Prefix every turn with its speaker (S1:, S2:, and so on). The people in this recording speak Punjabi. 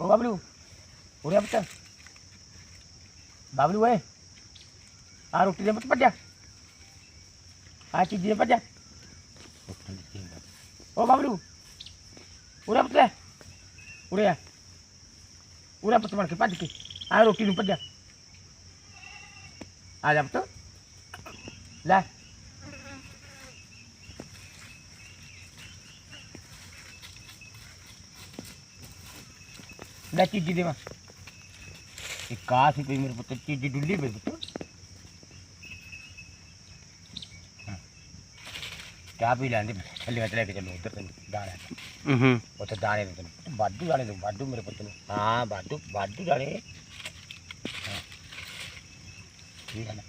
S1: ओ बबलू उरे पुत्त बबलू ओए आ रोटी दे पुत्त भज्जा आ चीज़ी दे भज्जा ओ बबलू उरे पुत्त उरे पुत्त बन के भज के आ रोटी नूं भज्जा आ जा पुत्त लै ਲੈ ਚੀਜੀ ਦੇਵਾਂ ਇੱਕ ਆ ਸੀ ਕੋਈ ਮੇਰੇ ਪੁੱਤ ਚੀਜੀ ਡੁੱਲੀ ਪਈ ਪੁੱਤ ਚਾਹ ਪੀ ਲੈਂਦੇ ਥੱਲੇ ਲੈ ਕੇ ਚੱਲੋ ਉੱਧਰ ਤੈਨੂੰ ਦਾਣੇ ਉੱਥੇ ਦਾਣੇ ਦੇ ਤੈਨੂੰ ਵਾਧੂ ਦਾਣੇ ਦੇ ਵਾਧੂ ਮੇਰੇ ਪੁੱਤ ਨੂੰ ਹਾਂ ਵਾਧੂ ਦਾਣੇ ਹਾਂ ਠੀਕ ਹੈ ਨਾ